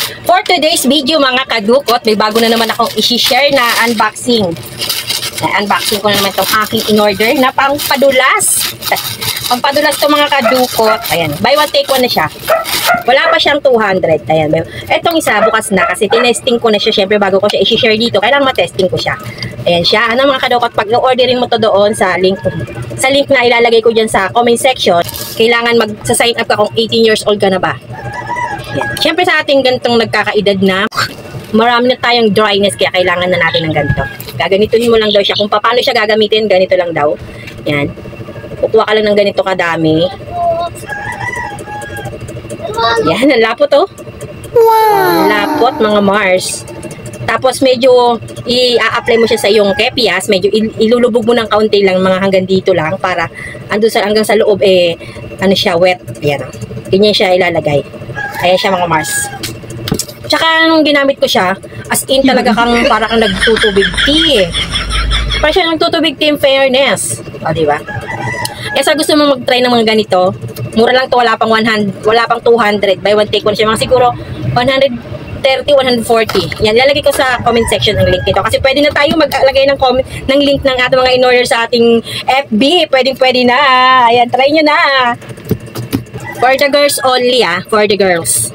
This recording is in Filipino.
For today's video mga kadukot, may bago na naman akong i-share na unboxing. Unboxing ko na naman itong aking in-order na pampadulas. Pampadulas to mga kadukot. Ayan, buy one take one na siya. Wala pa siyang 200. Ayan, etong isa bukas na kasi tinesting ko na siya. Syempre bago ko siya i-share dito, kailangan matesting ko siya. Ayan siya. Ano mga kadukot, pag orderin mo to doon sa link na ilalagay ko dyan sa comment section, kailangan mag-sign up ka kung 18 years old ka na ba. Ayan. Syempre sa ating ganitong nagkakaedad na, marami na tayong dryness kaya kailangan na natin ng ganito. Gaganituhin mo lang daw siya. Kung paano siya gagamitin, ganito lang daw. Yan. Kukuha ka lang ng ganito kadami. Yan, ang lapot oh. Wow! Ang lapot mga Mars. Tapos medyo i-a-apply mo siya sa iyong kepias. Medyo ilulubog mo ng kaunti lang, mga hanggang dito lang. Para hanggang sa loob ano siya, wet. Yan. Ganyan siya ilalagay. Ayan siya mga Mars. Tsaka nung ginamit ko siya, as in talaga kang para kang nagtutubig tea eh. Para siya nagtutubig tea in fairness. O, diba? Kaya sa gusto mo mag-try ng mga ganito, mura lang to, wala pang 200, buy one take one siya. Mga siguro 130, 140. Yan, lalagay ko sa comment section ng link nito. Kasi pwede na tayo maglagay ng comment ng link ng ating mga in-order sa ating FB. Pwede na. Ayan, try nyo na. For the girls only for the girls.